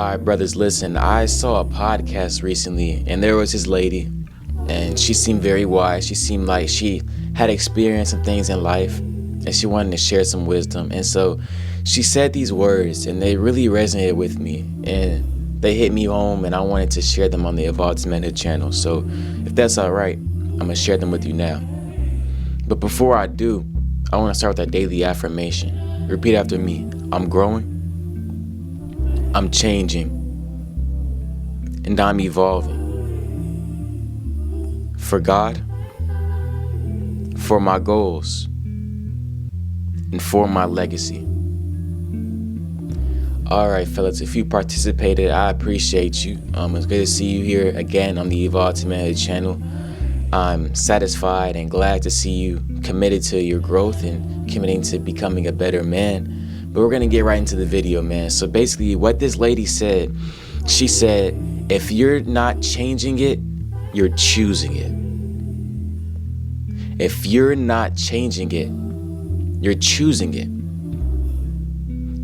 All right, brothers, listen. I saw a podcast recently, and there was this lady, and she seemed very wise. She seemed like she had experienced some things in life, and she wanted to share some wisdom. And so she said these words, and they really resonated with me, and they hit me home, and I wanted to share them on the Evolved Manhood channel. So if that's all right, I'm going to share them with you now. But before I do, I want to start with a daily affirmation. Repeat after me. I'm growing. I'm changing, and I'm evolving for God, for my goals, and for my legacy. All right, fellas, if you participated, I appreciate you. It's good to see you here again on the Evolved Manhood channel. I'm satisfied and glad to see you committed to your growth and committing to becoming a better man. But we're going to get right into the video, man. So basically what this lady said, she said, if you're not changing it, you're choosing it. If you're not changing it, you're choosing it.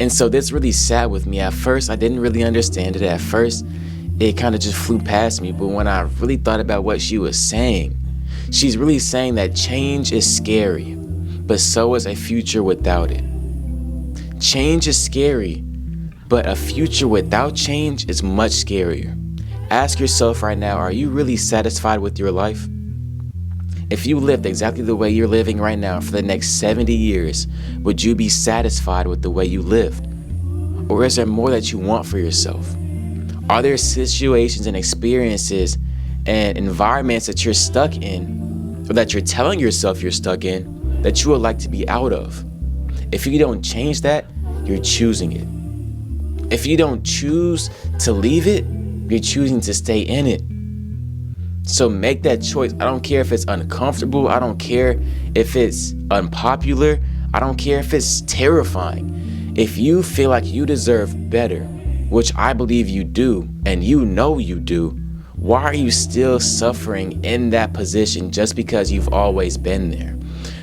And so this really sat with me. At first, I didn't really understand it. At first, it kind of just flew past me. But when I really thought about what she was saying, she's really saying that change is scary, but so is a future without it. Change is scary, but a future without change is much scarier. Ask yourself right now, are you really satisfied with your life? If you lived exactly the way you're living right now for the next 70 years, would you be satisfied with the way you lived? Or is there more that you want for yourself? Are there situations and experiences and environments that you're stuck in, or that you're telling yourself you're stuck in, that you would like to be out of? If you don't change that, you're choosing it. If you don't choose to leave it, you're choosing to stay in it. So make that choice. I don't care if it's uncomfortable. I don't care if it's unpopular. I don't care if it's terrifying. If you feel like you deserve better, which I believe you do, and you know you do, why are you still suffering in that position just because you've always been there?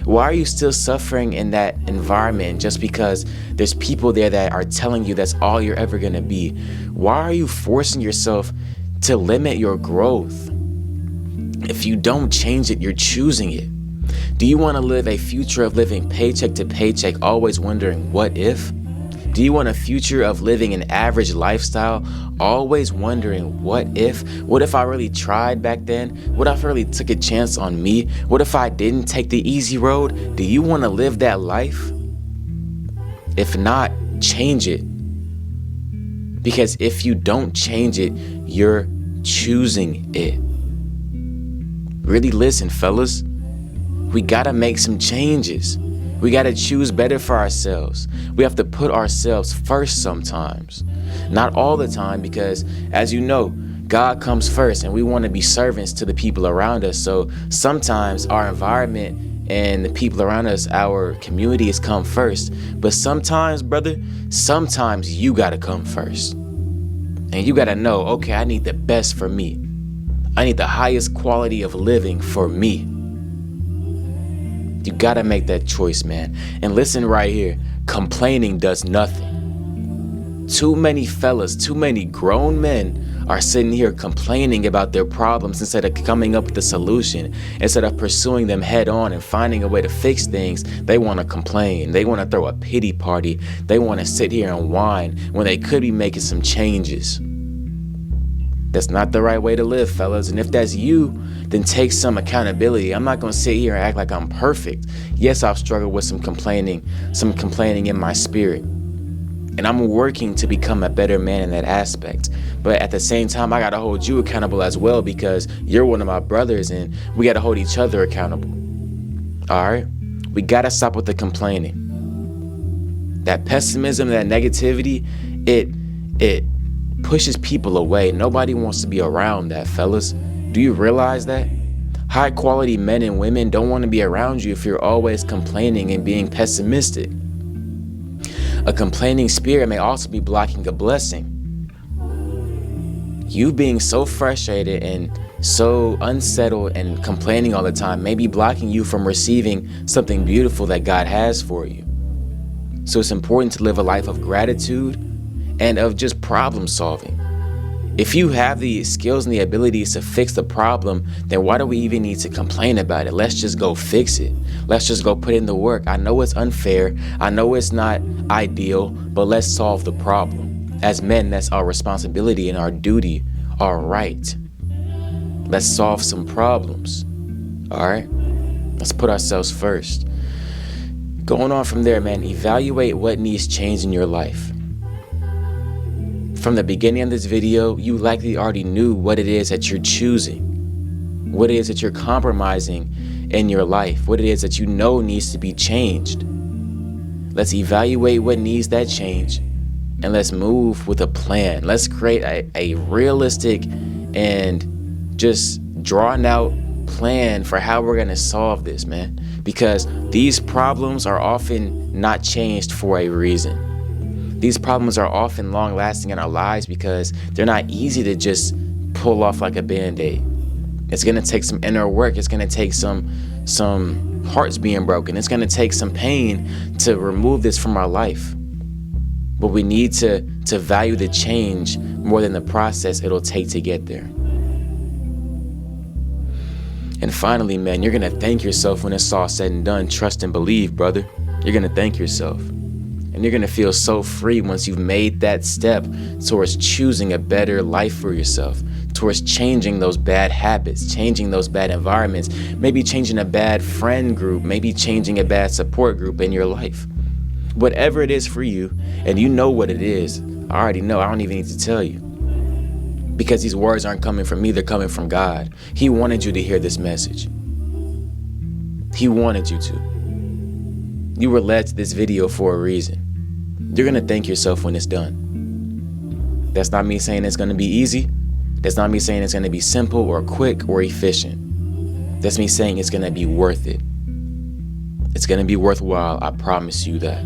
Why are you still suffering in that environment just because there's people there that are telling you that's all you're ever gonna be? Why are you forcing yourself to limit your growth? If you don't change it, you're choosing it. Do you want to live a future of living paycheck to paycheck, always wondering what if? Do you want a future of living an average lifestyle, always wondering what if? What if I really tried back then? What if I really took a chance on me? What if I didn't take the easy road? Do you want to live that life? If not, change it. Because if you don't change it, you're choosing it. Really listen, fellas. We gotta make some changes. We gotta choose better for ourselves. We have to put ourselves first sometimes. Not all the time, because as you know, God comes first and we want to be servants to the people around us. So sometimes our environment and the people around us, our communities come first. But sometimes, brother, sometimes you gotta come first. And you gotta know, okay, I need the best for me. I need the highest quality of living for me. You gotta make that choice, man. And listen right here, complaining does nothing. Too many fellas, too many grown men are sitting here complaining about their problems instead of coming up with a solution. Instead of pursuing them head on and finding a way to fix things, they want to complain. They want to throw a pity party. They want to sit here and whine when they could be making some changes. That's not the right way to live, fellas. And if that's you, then take some accountability. I'm not going to sit here and act like I'm perfect. Yes, I've struggled with some complaining in my spirit. And I'm working to become a better man in that aspect. But at the same time, I got to hold you accountable as well, because you're one of my brothers and we got to hold each other accountable. All right? We got to stop with the complaining. That pessimism, that negativity, it pushes people away. Nobody wants to be around that, fellas. Do you realize that? High quality men and women don't want to be around you if you're always complaining and being pessimistic. A complaining spirit may also be blocking a blessing. You being so frustrated and so unsettled and complaining all the time may be blocking you from receiving something beautiful that God has for you. So it's important to live a life of gratitude and of just problem solving. If you have the skills and the abilities to fix the problem, then why do we even need to complain about it? Let's just go fix it. Let's just go put in the work. I know it's unfair. I know it's not ideal, but let's solve the problem. As men, that's our responsibility and our duty, our right. Let's solve some problems. All right? Let's put ourselves first. Going on from there, man, evaluate what needs change in your life. From the beginning of this video, you likely already knew what it is that you're choosing, what it is that you're compromising in your life, what it is that you know needs to be changed. Let's evaluate what needs that change, and let's move with a plan. Let's create a realistic and just drawn out plan for how we're going to solve this, man, because these problems are often not changed for a reason. These problems are often long lasting in our lives because they're not easy to just pull off like a band-aid. It's going to take some inner work. It's going to take some hearts being broken. It's going to take some pain to remove this from our life. But we need to value the change more than the process it'll take to get there. And finally, man, you're going to thank yourself when it's all said and done. Trust and believe, brother. You're going to thank yourself. And you're going to feel so free once you've made that step towards choosing a better life for yourself, towards changing those bad habits, changing those bad environments, maybe changing a bad friend group, maybe changing a bad support group in your life. Whatever it is for you, and you know what it is, I already know, I don't even need to tell you. Because these words aren't coming from me, they're coming from God. He wanted you to hear this message. He wanted you to. You were led to this video for a reason. You're going to thank yourself when it's done. That's not me saying it's going to be easy. That's not me saying it's going to be simple or quick or efficient. That's me saying it's going to be worth it. It's going to be worthwhile. I promise you that.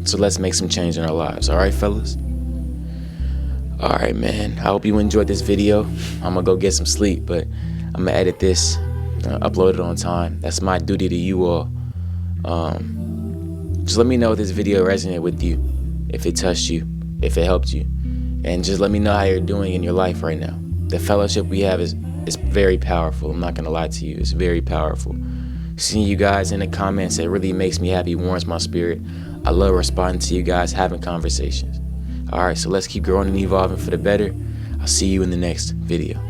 So let's make some change in our lives. All right, fellas? All right, man. I hope you enjoyed this video. I'm going to go get some sleep, but I'm going to edit this, upload it on time. That's my duty to you all. Just let me know if this video resonated with you, if it touched you, if it helped you, and just let me know how you're doing in your life right now. The fellowship we have is very powerful. I'm not gonna lie to you, it's very powerful. Seeing you guys in the comments, it really makes me happy, warms my spirit. I love responding to you guys, having conversations. All right, so let's keep growing and evolving for the better. I'll see you in the next video.